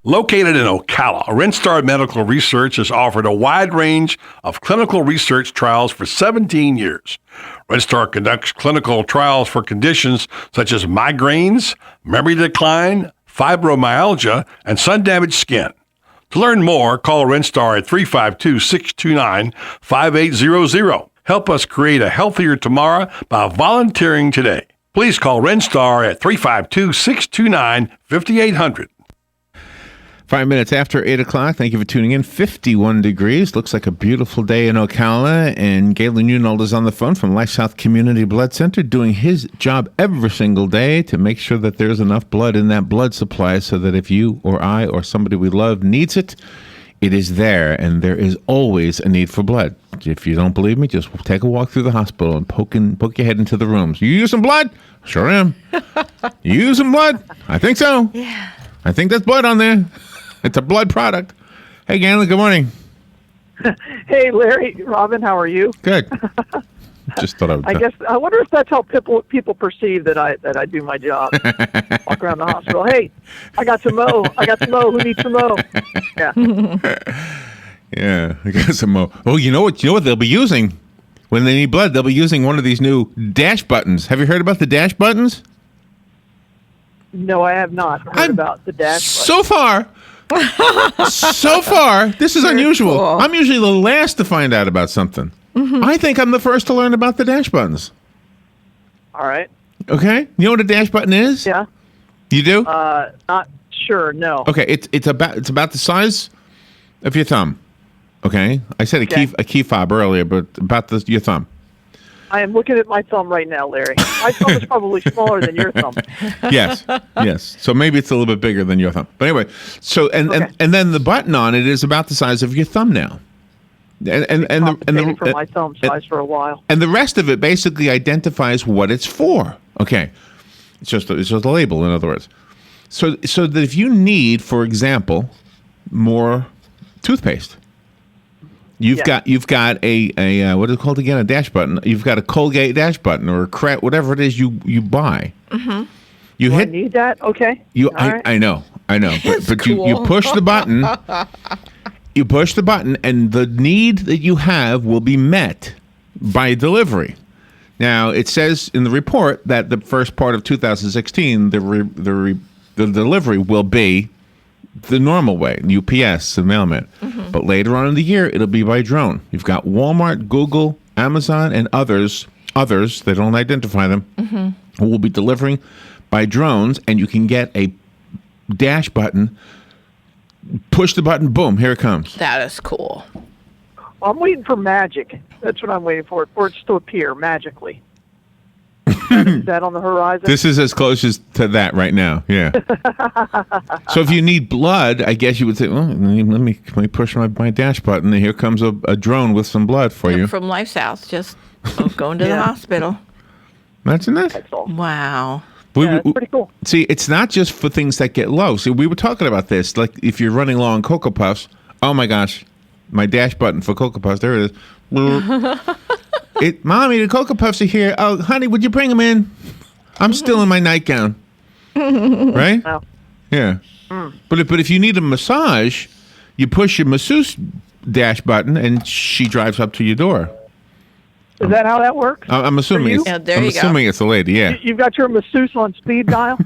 Located in Ocala, Renstar Medical Research has offered a wide range of clinical research trials for 17 years. Renstar conducts clinical trials for conditions such as migraines, memory decline, fibromyalgia, and sun-damaged skin. To learn more, call Renstar at 352-629-5800. Help us create a healthier tomorrow by volunteering today. Please call Renstar at 352-629-5800. 5 minutes after 8 o'clock. Thank you for tuning in. 51 degrees. Looks like a beautiful day in Ocala. And Galen Unold is on the phone from LifeSouth Community Blood Center doing his job every single day to make sure that there's enough blood in that blood supply so that if you or I or somebody we love needs it, it is there. And there is always a need for blood. If you don't believe me, just take a walk through the hospital and poke your head into the rooms. You use some blood? Sure am. You use some blood? I think so. Yeah. I think there's blood on there. It's a blood product. Hey, Galen, good morning. Hey, Larry, Robin, how are you? Good. Just thought I would. I wonder if that's how people perceive that I do my job. Walk around the hospital. Hey, I got some Mo. Who needs some Mo? Yeah. Yeah, I got some Mo. Oh, you know what they'll be using when they need blood? They'll be using one of these new dash buttons. Have you heard about the dash buttons? No, I have not heard about the dash button. So far, this is unusual. Cool. I'm usually the last to find out about something. Mm-hmm. I think I'm the first to learn about the dash buttons. All right. Okay. You know what a dash button is? Yeah. You do? Not sure. No. Okay. It's about the size of your thumb. Okay. I said a key fob earlier, but about your thumb. I am looking at my thumb right now, Larry. My thumb is probably smaller than your thumb. Yes. So maybe it's a little bit bigger than your thumb. But anyway, so and then the button on it is about the size of your thumbnail. And for my thumb size for a while. And the rest of it basically identifies what it's for. Okay. It's just a label, in other words. So that if you need, for example, more toothpaste, You've got a what is it called again? A dash button. You've got a Colgate dash button or a Crest, whatever it is you buy. Mm-hmm. I need that? Okay. I know. But cool. you push the button. You push the button, and the need that you have will be met by delivery. Now it says in the report that the first part of 2016, the delivery will be the normal way, UPS and mailman. Mm-hmm. But later on in the year, it'll be by drone. You've got Walmart, Google, Amazon, and others, they don't identify them, mm-hmm. who will be delivering by drones, and you can get a dash button, push the button, boom, here it comes. That is cool. Well, I'm waiting for magic. That's what I'm waiting for it to appear magically. Is that on the horizon? This is as close as to that right now. Yeah. So if you need blood, I guess you would say, well, let me push my dash button, and here comes a drone with some blood for you. From LifeSouth, just going to the hospital. Imagine that. Wow. That's pretty cool. See, it's not just for things that get low. See, we were talking about this. Like if you're running low on Cocoa Puffs, oh my gosh, my dash button for Cocoa Puffs, there it is. Mommy, the Cocoa Puffs are here. Oh, honey, would you bring them in? I'm still in my nightgown. Right? Oh. Yeah. But if you need a massage, you push your masseuse dash button, and she drives up to your door. Is that how that works? I'm assuming. Assuming it's a lady. Yeah. You've got your masseuse on speed dial.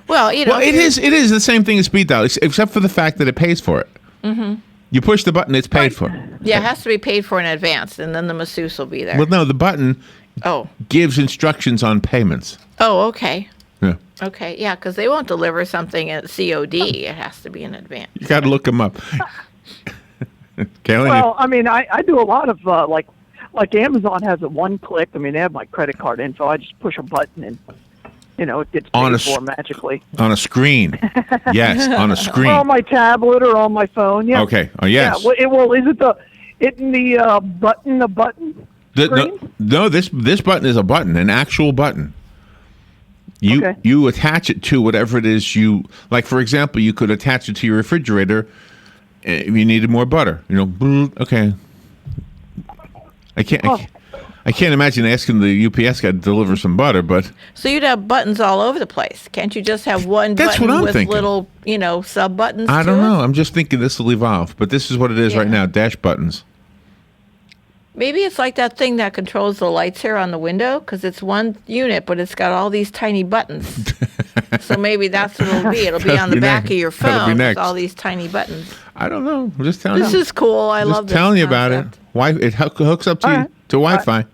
Well, it is the same thing as speed dial, except for the fact that it pays for it. Mm-hmm. You push the button, it's paid for. Yeah, it has to be paid for in advance, and then the masseuse will be there. Well, no, the button gives instructions on payments. Oh, okay. Yeah. Okay, yeah, because they won't deliver something at COD. It has to be in advance. You got to look them up. Galen, well, I mean, I do a lot of, like Amazon has a one-click. I mean, they have my credit card info. I just push a button and... it gets paid for magically. On a screen. Yes, on a screen. On my tablet or on my phone, yeah. Okay, yes. Yeah, well, is it the button screen? No, this button is a button, an actual button. You attach it to whatever it is you... Like, for example, you could attach it to your refrigerator if you needed more butter. Okay. I can't... I can't imagine asking the UPS guy to deliver some butter, but So you'd have buttons all over the place. Can't you just have one That's button what I'm with thinking. little, sub buttons? I to don't it? know. I'm just thinking this will evolve, but this is what it is right Yeah. now, dash buttons. Maybe it's like that thing that controls the lights here on the window, because it's one unit, but it's got all these tiny buttons. So maybe that's what it'll be. It'll be on the be back next. of your That'll be phone next. with all these tiny buttons. I don't know. I'm just telling This you. is cool. I love Just this telling you about it. concept. It hooks up to All you, right. to Wi-Fi.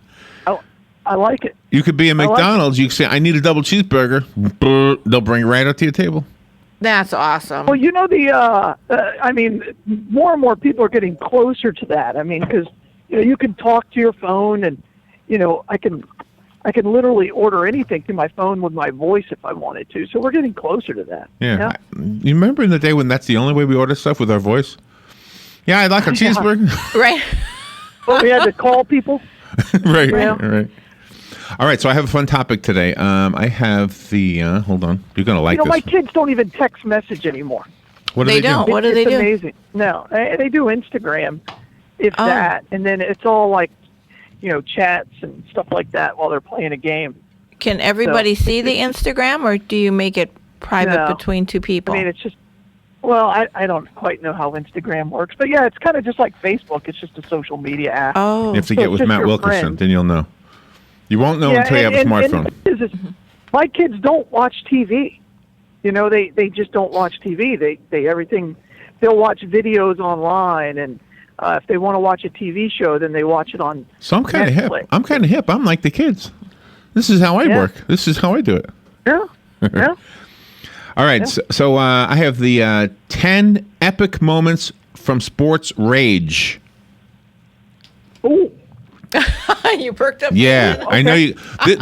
I like it. You could be at like it. McDonald's. You could say, "I need a double cheeseburger." Brr, they'll bring it right up to your table. That's awesome. Well, I mean, more and more people are getting closer to that. I mean, because you can talk to your phone, and I can literally order anything through my phone with my voice if I wanted to. So we're getting closer to that. Yeah. You remember in the day when that's the only way we order stuff, with our voice? Yeah, I'd like a cheeseburger. Right? But we had to call people. right, Yeah. right. All right, so I have a fun topic today. I have the hold on. You're gonna like My this. kids don't even text message anymore. What do They they don't. do? What do they It's do? amazing. No, they do Instagram, if Oh. that, and then it's all like, chats and stuff like that while they're playing a game. Can everybody see the Instagram, or do you make it private No. between two people? I mean, it's just, well, I don't quite know how Instagram works, but yeah, it's kind of just like Facebook. It's just a social media app. oh, You have to So get it's with just Matt your Wilkerson, friend. then you'll know. You won't know until you have a smartphone. And the thing is, my kids don't watch TV. They just don't watch TV. They'll watch videos online, and if they want to watch a TV show, then they watch it on So I'm kind of hip. Netflix. I'm kind of hip. I'm like the kids. This is how I Yeah. work. This is how I do it. Yeah, yeah. All right. So I have the 10 epic moments from sports rage. Ooh. you perked up. Yeah, I know you.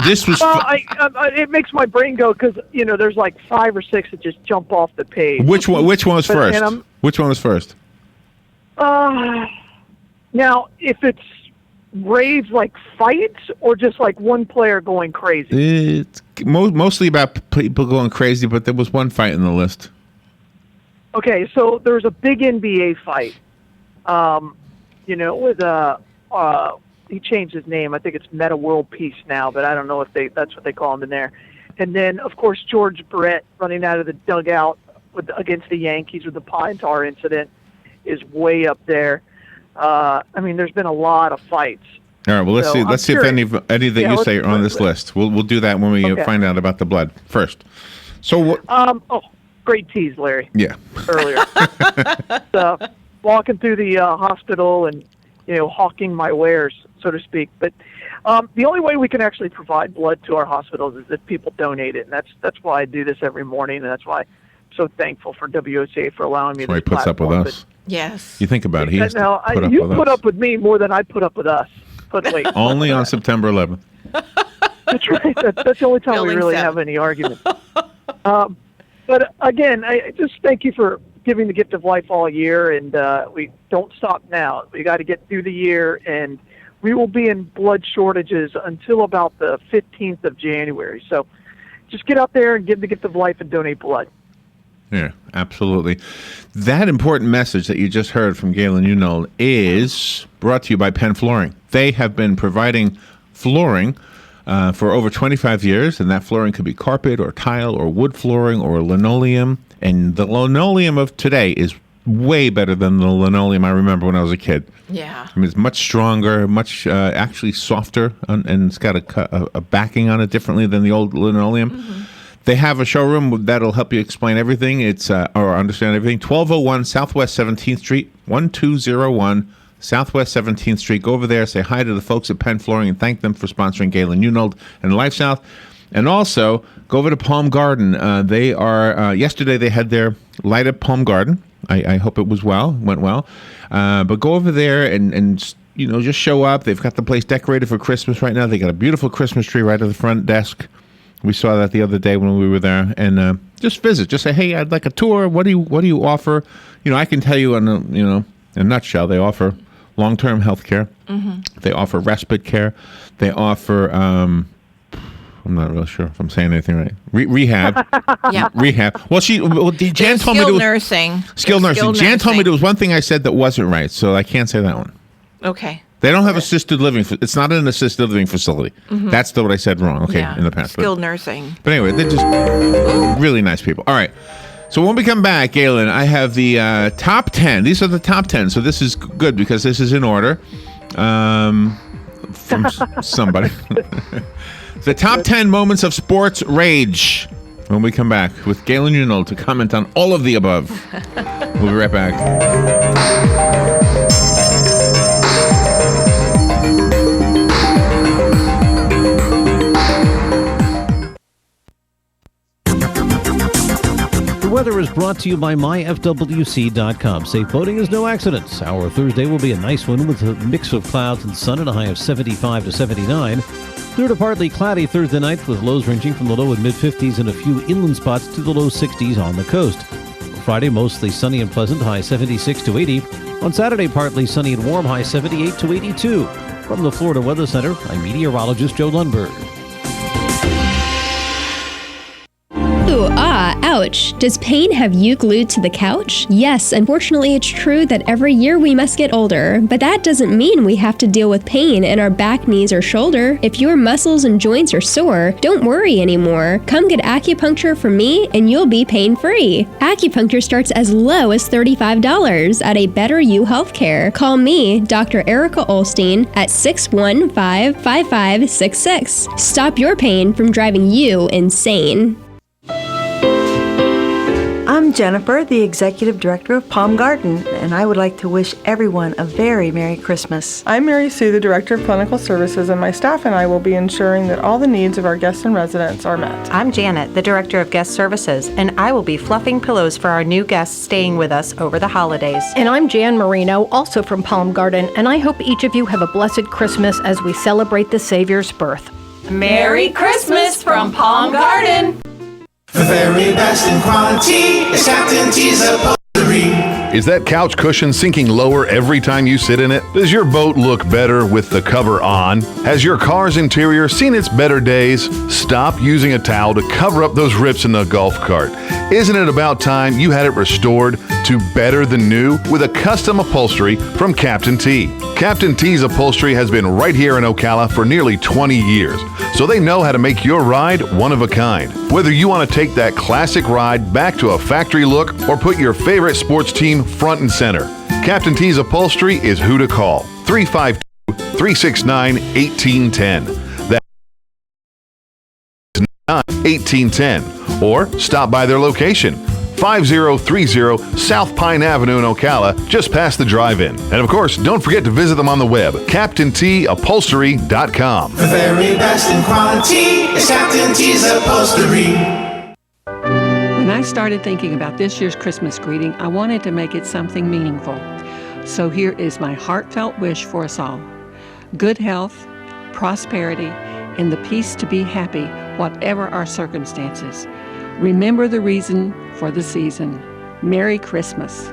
This was. Well, it makes my brain go because there's like 5 or 6 that just jump off the page. Which one was But- first? and I'm- Which one was first? Now, if it's rage like fights or just like one player going crazy. It's mostly about people going crazy, but there was one fight in the list. Okay, so there's a big NBA fight. With he changed his name. I think it's Meta World Peace now, but I don't know if that's what they call him in there. And then, of course, George Brett running out of the dugout against the Yankees with the pine tar incident is way up there. There's been a lot of fights. All right. Well, let's So, see. I'm Let's see if curious. any that Yeah, you say are on this list. We'll do that when we Okay. find out about the blood first. So what? Great tease, Larry. Yeah. Earlier, so, walking through the hospital and hawking my wares, so to speak. But the only way we can actually provide blood to our hospitals is if people donate it, and that's why I do this every morning, and that's why I'm so thankful for WOCA for allowing me. That's why he this puts up with platform. us. Yes. You think about it. He has to Now, put up you with put us. up with me more than I put up with us. But wait, Only on September 11th. that's right. That's the only time we Building really 7. have any argument. But again, I just thank you for giving the gift of life all year, and we don't stop now. We got to get through the year, and we will be in blood shortages until about the 15th of January. So just get out there and give the gift of life and donate blood. Yeah, absolutely. That important message that you just heard from Galen Unold is brought to you by Penn Flooring. They have been providing flooring for over 25 years, and that flooring could be carpet or tile or wood flooring or linoleum. And the linoleum of today is way better than the linoleum I remember when I was a kid. Yeah. I mean, it's much stronger, much actually softer, and it's got a backing on it differently than the old linoleum. Mm-hmm. They have a showroom that'll help you explain everything. It's or understand everything. 1201 Southwest 17th Street, 1201 Southwest 17th Street. Go over there, say hi to the folks at Penn Flooring, and thank them for sponsoring Galen Unold and LifeSouth. And also, go over to Palm Garden. They are yesterday they had their Light Up Palm Garden. I hope it went well. But go over there and just show up. They've got the place decorated for Christmas right now. They got a beautiful Christmas tree right at the front desk. We saw that the other day when we were there, and just visit. Just say, hey, I'd like a tour. What do you offer? I can tell you in a nutshell. They offer long-term health care. Mm-hmm. They offer respite care. They offer. I'm not really sure if I'm saying anything right. Rehab. Yeah. Rehab. Well, Jan There's told me skilled there was nursing. skilled There's nursing. Jan told me there was one thing I said that wasn't right, so I can't say that one. Okay. They don't have assisted living. It's not an assisted living facility. That's what I said wrong. Okay, in the past. Skilled nursing. But anyway, they're just really nice people. All right. So when we come back, Galen, I have the top 10. These are the top 10. So this is good because this is in order from somebody. The top 10 moments of sports rage. When we come back with Galen Unold to comment on all of the above. We'll be right back. The weather is brought to you by myfwc.com. Safe boating is no accident. Our Thursday will be a nice one with a mix of clouds and sun and a high of 75 to 79. Through to partly cloudy Thursday night with lows ranging from the low and mid-50s and a few inland spots to the low 60s on the coast. Friday, mostly sunny and pleasant, high 76 to 80. On Saturday, partly sunny and warm, high 78 to 82. From the Florida Weather Center, I'm meteorologist Joe Lundberg. Ooh, ouch. Does pain have you glued to the couch? Yes, unfortunately it's true that every year we must get older, but that doesn't mean we have to deal with pain in our back, knees, or shoulder. If your muscles and joints are sore, don't worry anymore. Come get acupuncture from me and you'll be pain-free. Acupuncture starts as low as $35 at a Better You Healthcare. Call me, Dr. Erica Olstein, at 615-5566. Stop your pain from driving you insane. I'm Jennifer, the Executive Director of Palm Garden, and I would like to wish everyone a very Merry Christmas. I'm Mary Sue, the Director of Clinical Services, and my staff and I will be ensuring that all the needs of our guests and residents are met. I'm Janet, the Director of Guest Services, and I will be fluffing pillows for our new guests staying with us over the holidays. And I'm Jan Marino, also from Palm Garden, and I hope each of you have a blessed Christmas as we celebrate the Savior's birth. Merry Christmas from Palm Garden! The very best in quality is Captain T's upholstery. Is that couch cushion sinking lower every time you sit in it? Does your boat look better with the cover on? Has your car's interior seen its better days? Stop using a towel to cover up those rips in the golf cart. Isn't it about time you had it restored to better than new with a custom upholstery from Captain T? Captain T's upholstery has been right here in Ocala for nearly 20 years, so they know how to make your ride one of a kind. Whether you want to take that classic ride back to a factory look or put your favorite sports team front and center, Captain T's upholstery is who to call. 352-369-1810. That's 1810. Or stop by their location, 5030 South Pine Avenue in Ocala, just past the drive-in. And of course, don't forget to visit them on the web, CaptainTUpholstery.com. The very best in quality is Captain T's upholstery. When I started thinking about this year's Christmas greeting, I wanted to make it something meaningful. So here is my heartfelt wish for us all. Good health, prosperity, and the peace to be happy, whatever our circumstances. Remember the reason for the season. Merry Christmas.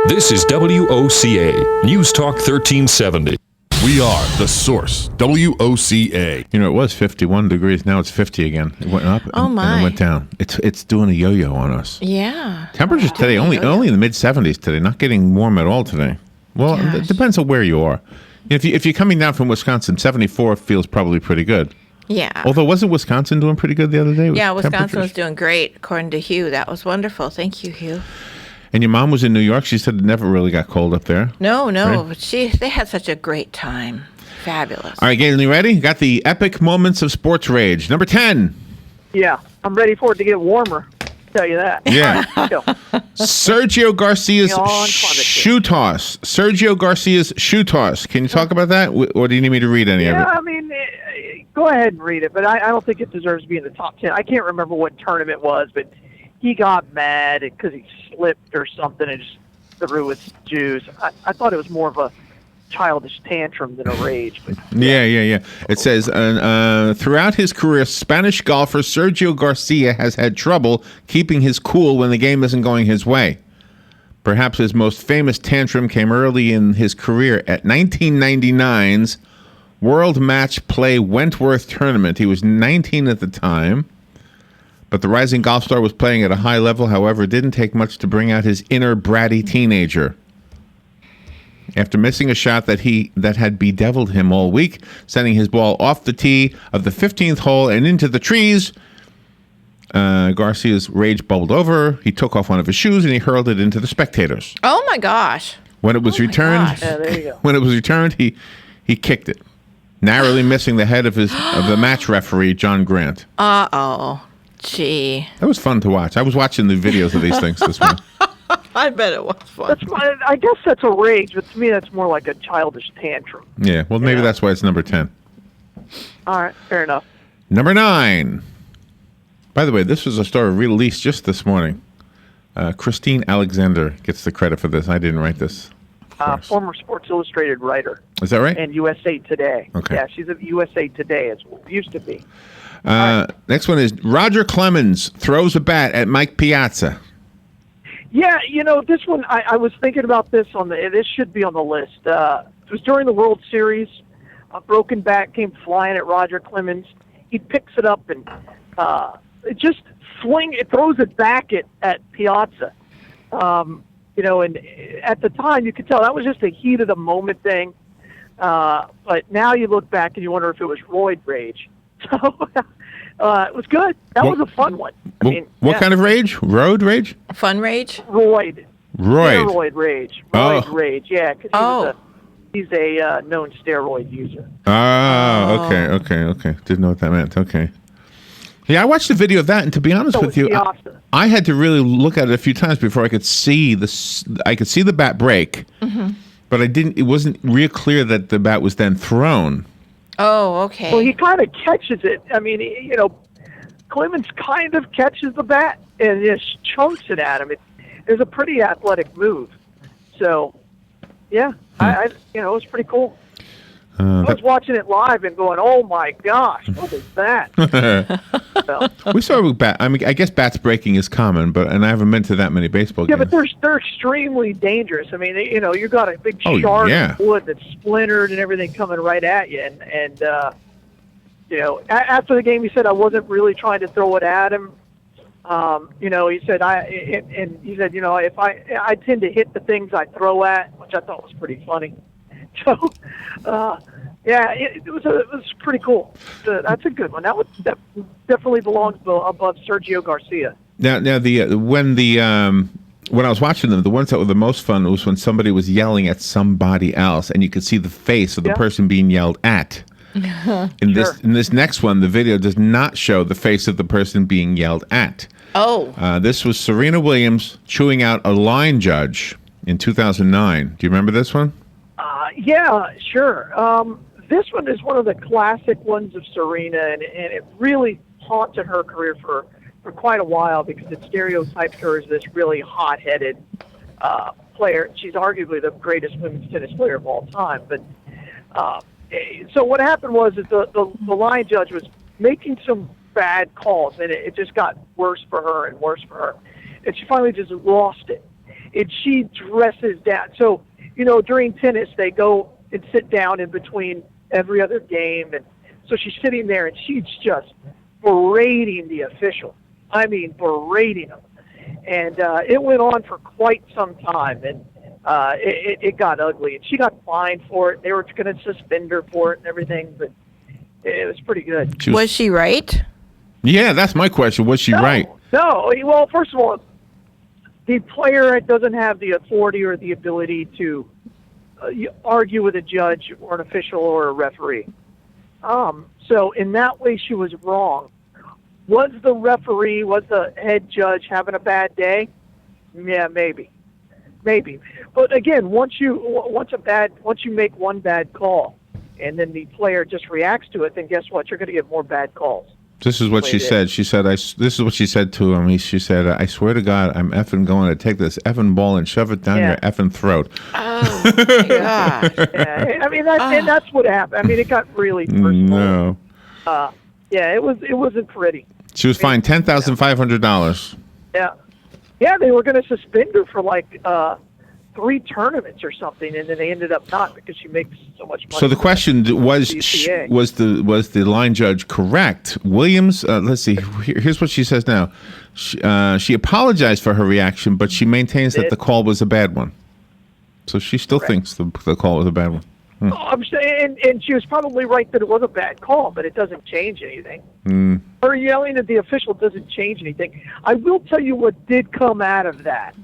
This is WOCA, News Talk 1370. We are the source, WOCA. You know, it was 51 degrees. Now it's 50 again. It went up and it went down. It's doing a yo-yo on us. Yeah. Temperatures today only in the mid-70s today. Not getting warm at all today. Well, it depends on where you are. If you're coming down from Wisconsin, 74 feels probably pretty good. Yeah. Although, wasn't Wisconsin doing pretty good the other day? Yeah, Wisconsin was doing great, according to Hugh. That was wonderful. Thank you, Hugh. And your mom was in New York. She said it never really got cold up there. No. Right? But they had such a great time. Fabulous. All right, Galen, you ready? Got the epic moments of sports rage. Number 10. Yeah, I'm ready for it to get warmer. Tell you that. Yeah. Sergio Garcia's shoe toss. Sergio Garcia's shoe toss. Can you talk about that, or do you need me to read any of it? Yeah, I mean, go ahead and read it, but I don't think it deserves to be in the top 10. I can't remember what tournament it was, but he got mad because he slipped or something and just threw his shoes. I thought it was more of a childish tantrum than a rage. But Yeah. It says, throughout his career, Spanish golfer Sergio Garcia has had trouble keeping his cool when the game isn't going his way. Perhaps his most famous tantrum came early in his career at 1999's World Match Play Wentworth Tournament. He was 19 at the time, but the rising golf star was playing at a high level. However, it didn't take much to bring out his inner bratty teenager. after missing a shot that had bedeviled him all week, sending his ball off the tee of the 15th hole and into the trees. Garcia's rage bubbled over. He took off one of his shoes and he hurled it into the spectators. Oh my gosh! When it was returned, when it was returned, he kicked it, narrowly missing the head of the match referee, John Grant. Gee. That was fun to watch. I was watching the videos of these things this morning. I bet it was fun. I guess that's a rage, but to me that's more like a childish tantrum. Yeah, well, maybe that's why it's number 10. All right, fair enough. Number 9. By the way, this was a story released just this morning. Christine Alexander gets the credit for this. I didn't write this. Former Sports Illustrated writer. Is that right? And USA Today. Okay. Yeah, she's at USA Today. It used to be. Next one is Roger Clemens throws a bat at Mike Piazza. Yeah, this one, I was thinking about this this should be on the list. It was during the World Series. A broken bat came flying at Roger Clemens. He picks it up and it throws it back at Piazza. And at the time you could tell that was just a heat of the moment thing. But now you look back and you wonder if it was roid rage. So it was good. That was a fun one. What kind of rage? Road rage? Fun rage? Roid. Roid. Steroid rage. Roid rage. Yeah, because he's a known steroid user. Okay. Didn't know what that meant. Okay. Yeah, I watched the video of that, and to be honest with you, I had to really look at it a few times before I could see the bat break, but it wasn't real clear that the bat was then thrown. Oh, okay. Well, he kind of catches it. I mean, Clemens kind of catches the bat and just chunks it at him. It's a pretty athletic move. So, yeah, it was pretty cool. I was watching it live and going, "Oh my gosh, what is that?" We saw bat. I mean, I guess bats breaking is common, and I haven't been to that many baseball games. Yeah, but they're extremely dangerous. I mean, you got a big shard of wood that's splintered and everything coming right at you. And after the game, he said, "I wasn't really trying to throw it at him." He said, if I tend to hit the things I throw at, which I thought was pretty funny. So, it was pretty cool. That's a good one. That definitely belongs above Sergio Garcia. Now when I was watching them, the ones that were the most fun was when somebody was yelling at somebody else, and you could see the face of the person being yelled at. In this next one, the video does not show the face of the person being yelled at. This was Serena Williams chewing out a line judge in 2009. Do you remember this one? Yeah, sure. This one is one of the classic ones of Serena, and it really haunted her career for quite a while because it stereotyped her as this really hot-headed player. She's arguably the greatest women's tennis player of all time. But so what happened was that the line judge was making some bad calls, and it just got worse for her and worse for her. And she finally just lost it. And she dresses down. So, during tennis, they go and sit down in between every other game. And so she's sitting there, and she's just berating the official. I mean, berating him. And it went on for quite some time, and it got ugly. And she got fined for it. They were going to suspend her for it and everything, but it was pretty good. Was she right? Yeah, that's my question. Was she right? No. Well, first of all, the player doesn't have the authority or the ability to argue with a judge or an official or a referee. So in that way, she was wrong. Was the head judge having a bad day? Yeah, maybe. But again, once you make one bad call, and then the player just reacts to it, then guess what? You're going to get more bad calls. This is what she said. She said, this is what she said to him. She said, "I swear to God, I'm effing going to take this effing ball and shove it down your effing throat." Oh, my gosh. Yeah, I mean, that's what happened. I mean, it got really personal. No. It wasn't pretty. She was fined $10,500. Yeah, they were going to suspend her for like 3 tournaments or something, and then they ended up not because she makes so much money. So the question was the line judge correct? Williams, let's see. Here's what she says now. She apologized for her reaction, but she maintains that the call was a bad one. So she still thinks the call was a bad one. Oh, I'm saying, and she was probably right that it was a bad call, but it doesn't change anything. Her yelling at the official doesn't change anything. I will tell you what did come out of that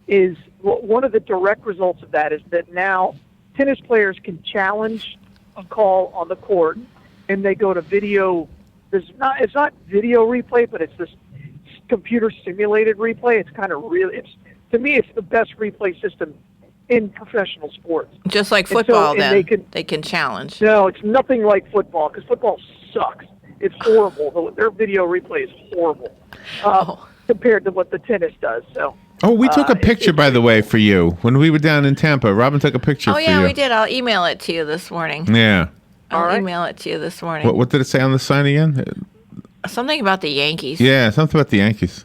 is one of the direct results of that is that now tennis players can challenge a call on the court, and they go to video. It's not video replay, but it's this computer simulated replay. It's kind of real. To me, it's the best replay system in professional sports. Just like football, they can challenge. No, it's nothing like football because football sucks. It's horrible. Their video replay is horrible compared to what the tennis does. So. Oh, we took a picture, by the way, for you when we were down in Tampa. Robin took a picture for you. Oh, yeah, we did. I'll email it to you this morning. Yeah. I'll email it to you this morning. What did it say on the sign again? Something about the Yankees. Yeah, something about the Yankees.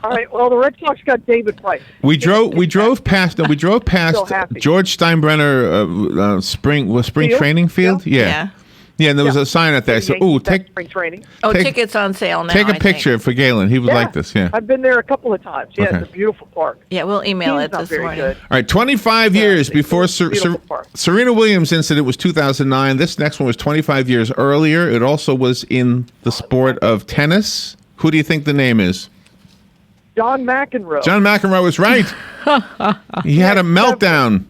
All right. Well, the Red Sox got David Price. We drove past George Steinbrenner spring training field. Yeah. Yeah, and there was a sign out there. I said, "Ooh, spring training." Tickets on sale now. Take a picture for Galen. He would like this. Yeah. I've been there a couple of times. Yeah, it's a beautiful park. Yeah, we'll email it this morning. Good. All right, 25 years before Serena Williams' incident was 2009. This next one was 25 years earlier. It also was in the sport of tennis. Who do you think the name is? John McEnroe. John McEnroe was right. He had a meltdown.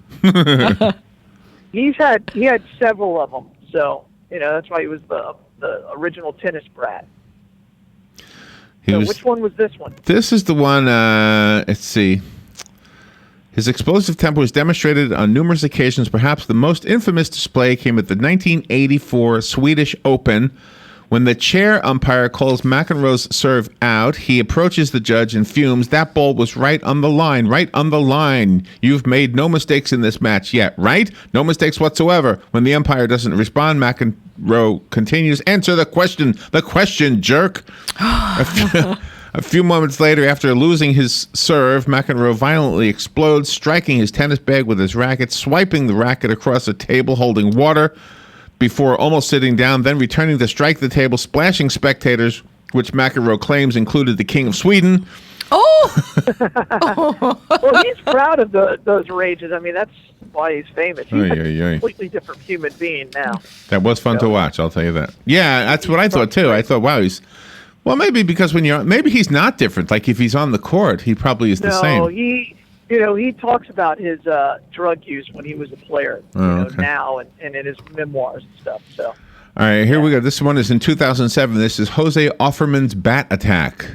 He had several of them. So, that's why he was the original tennis brat. Which one was this one? This is the one, let's see. His explosive temper was demonstrated on numerous occasions. Perhaps the most infamous display came at the 1984 Swedish Open. When the chair umpire calls McEnroe's serve out, he approaches the judge and fumes. That ball was right on the line, right on the line. You've made no mistakes in this match yet, right? No mistakes whatsoever. When the umpire doesn't respond, McEnroe continues, answer the question, jerk. A few moments later, after losing his serve, McEnroe violently explodes, striking his tennis bag with his racket, swiping the racket across a table holding water, before almost sitting down, then returning to strike the table, splashing spectators, which McEnroe claims included the King of Sweden. Oh! Well, he's proud of those rages. I mean, that's why he's famous. He's a completely different human being now. That was fun to watch, I'll tell you that. Yeah, that's what I thought, too. I thought, wow, maybe because maybe he's not different. Like, if he's on the court, he probably is the same. No, he talks about his drug use when he was a player, now and in his memoirs and stuff. So, all right, here we go. This one is in 2007. This is Jose Offerman's bat attack.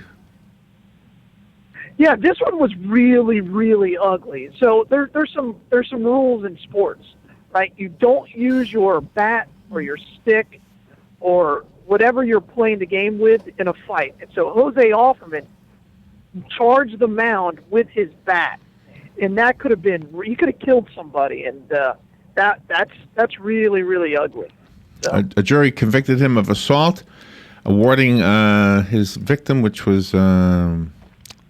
Yeah, this one was really, really ugly. So there's some rules in sports, right? You don't use your bat or your stick or whatever you're playing the game with in a fight. And so Jose Offerman charged the mound with his bat. And that could have been, he could have killed somebody, and that's really, really ugly. So. A jury convicted him of assault, awarding his victim, which was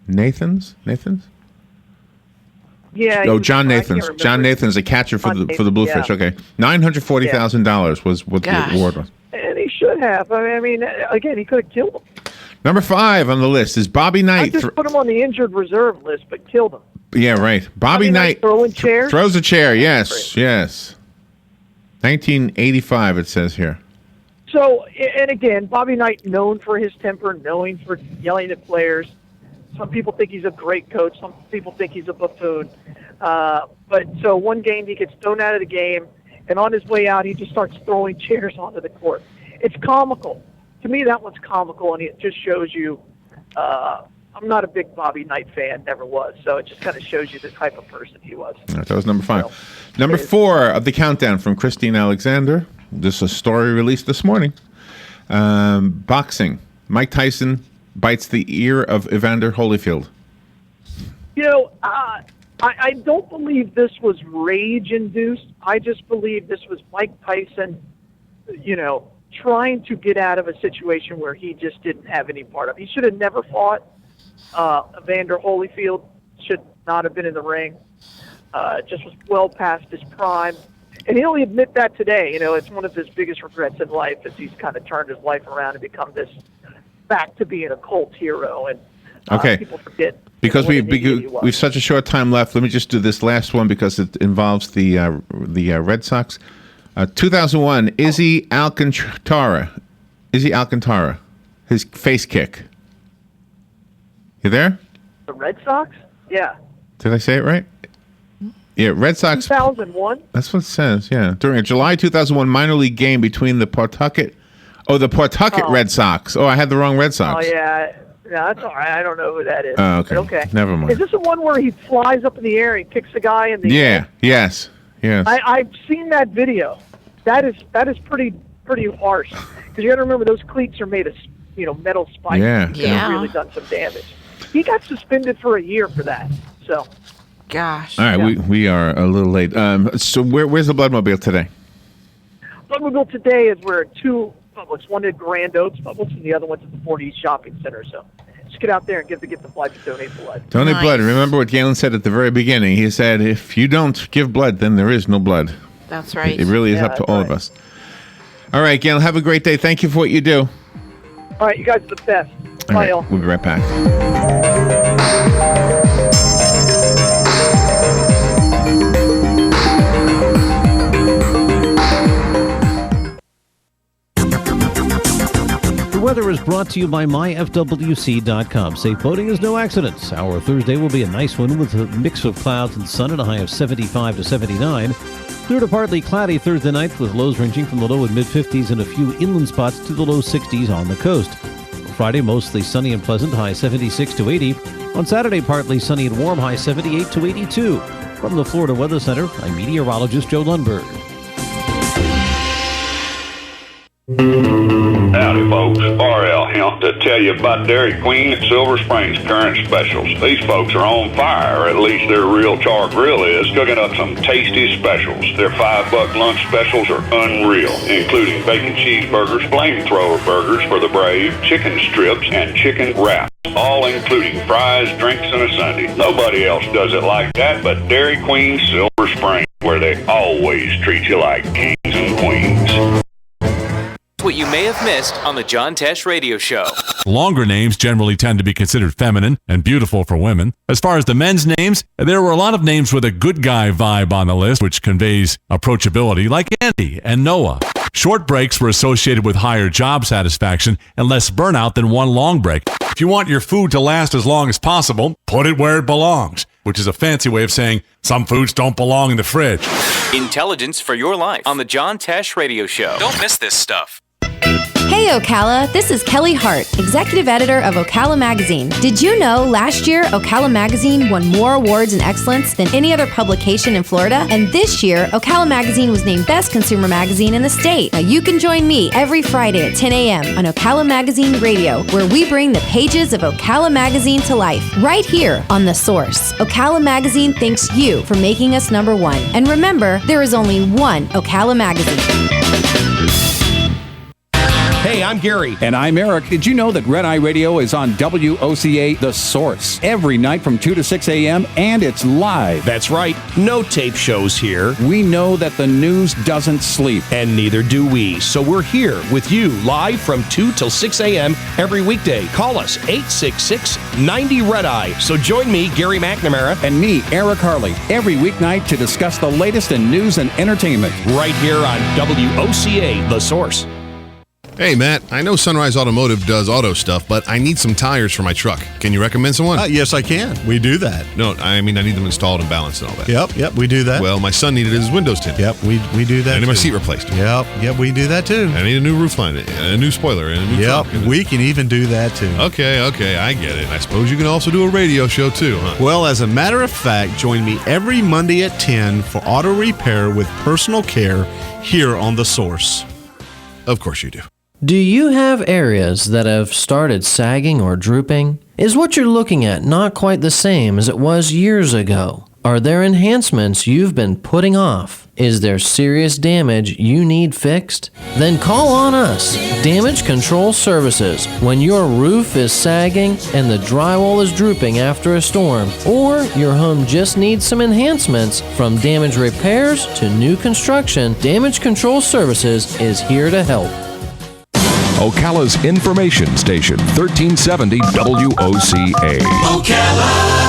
Nathan's. Yeah. Oh, John Nathan's. John Nathan's, a catcher for the Bluefish. Yeah. Okay, $940,000 was what the award was. And he should have. I mean, again, he could have killed him. Number 5 on the list is Bobby Knight. I just put him on the injured reserve list, but killed him. Yeah, right. Bobby Knight throwing chairs? Throws a chair, yes. 1985, it says here. So, and again, Bobby Knight, known for his temper, known for yelling at players. Some people think he's a great coach. Some people think he's a buffoon. But so one game, he gets thrown out of the game, and on his way out, he just starts throwing chairs onto the court. It's comical. To me, that one's comical, and it just shows you I'm not a big Bobby Knight fan, never was, so it just kind of shows you the type of person he was. That was number 5. Number 4 of the countdown from Christine Alexander. This is a story released this morning. Boxing. Mike Tyson bites the ear of Evander Holyfield. I don't believe this was rage-induced. I just believe this was Mike Tyson, trying to get out of a situation where he just didn't have any part of. He should have never fought. Evander Holyfield should not have been in the ring. Just was well past his prime. And he'll admit that today. It's one of his biggest regrets in life as he's kind of turned his life around and become this back to being a cult hero. And Okay. People forget. Because what an idiot he was. we've such a short time left, let me just do this last one because it involves the Red Sox. 2001, Izzy Alcantara, his face kick. You there? The Red Sox? Yeah. Did I say it right? Yeah, Red Sox. 2001? That's what it says, yeah. During a July 2001 minor league game between the Pawtucket Red Sox. Oh, I had the wrong Red Sox. Oh, yeah. No, that's all right. I don't know who that is. Oh, okay. But okay. Never mind. Is this the one where he flies up in the air and he picks the guy in the Yeah, air? yes. I've seen that video. That is pretty harsh. Because you got to remember those cleats are made of metal spikes. Yeah. That Yeah. have really done some damage. He got suspended for a year for that. So. Gosh. All right, Yeah. we are a little late. So where's the Bloodmobile today? Bloodmobile today is where two Publix, one at Grand Oaks Publix and the other one's at the 40 Shopping Center. So just get out there and give the gift of blood to donate blood. Donate Nice. blood. Remember what Galen said at the very beginning. He said, if you don't give blood, then there is no blood. That's right. It really is Yeah, up to that's all of right. us. All right, Galen, have a great day. Thank you for what you do. All right, you guys are the best. All Bye, right, y'all. we'll be right back. The weather is brought to you by myfwc.com. Safe boating is no accident. Our Thursday will be a nice one with a mix of clouds and sun and a high of 75 to 79. Clear to partly cloudy Thursday night with lows ranging from the low and mid-50s and a few inland spots to the low 60s on the coast. Friday, mostly sunny and pleasant, high 76 to 80. On Saturday, partly sunny and warm, high 78 to 82. From the Florida Weather Center, I'm meteorologist Joe Lundberg. Howdy, folks. R.L. Hemp to tell you about Dairy Queen at Silver Springs' current specials. These folks are on fire, or at least their real char grill is, cooking up some tasty specials. Their $5 lunch specials are unreal, including bacon cheeseburgers, flamethrower burgers for the brave, chicken strips, and chicken wraps, all including fries, drinks, and a sundae. Nobody else does it like that but Dairy Queen Silver Springs, where they always treat you like kings and queens. What you may have missed on the John Tesh Radio Show. Longer names generally tend to be considered feminine and beautiful for women. As far as the men's names, there were a lot of names with a good guy vibe on the list, which conveys approachability, like Andy and Noah. Short breaks were associated with higher job satisfaction and less burnout than one long break. If you want your food to last as long as possible, put it where it belongs, which is a fancy way of saying some foods don't belong in the fridge. Intelligence for your life on the John Tesh Radio Show. Don't miss this stuff. Hey Ocala, this is Kelly Hart, executive editor of Ocala Magazine. Did you know last year Ocala Magazine won more awards in excellence than any other publication in Florida? And this year, Ocala Magazine was named Best Consumer Magazine in the state. Now you can join me every Friday at 10 a.m. on Ocala Magazine Radio, where we bring the pages of Ocala Magazine to life, right here on The Source. Ocala Magazine thanks you for making us number one. And remember, there is only one Ocala Magazine. Hey, I'm Gary. And I'm Eric. Did you know that Red Eye Radio is on WOCA The Source every night from 2 to 6 a.m. and it's live? That's right. No tape shows here. We know that the news doesn't sleep. And neither do we. So we're here with you live from 2 till 6 a.m. every weekday. Call us 866-90-RED-EYE. So join me, Gary McNamara. And me, Eric Harley, every weeknight to discuss the latest in news and entertainment. Right here on WOCA The Source. Hey, Matt, I know Sunrise Automotive does auto stuff, but I need some tires for my truck. Can you recommend someone? Yes, I can. We do that. No, I mean, I need them installed and balanced and all that. Yep, we do that. Well, my son needed his windows tinted. Yep, we do that. I need my too. seat replaced. Yep, we do that too. I need a new roof line, a new spoiler, and a new trunk. We can even do that too. Okay, I get it. I suppose you can also do a radio show too, huh? Well, as a matter of fact, join me every Monday at 10 for auto repair with personal care here on The Source. Of course you do. Do you have areas that have started sagging or drooping? Is what you're looking at not quite the same as it was years ago? Are there enhancements you've been putting off? Is there serious damage you need fixed? Then call on us, Damage Control Services, when your roof is sagging and the drywall is drooping after a storm, or your home just needs some enhancements. From damage repairs to new construction, Damage Control Services is here to help. Ocala's information station, 1370 WOCA. Ocala.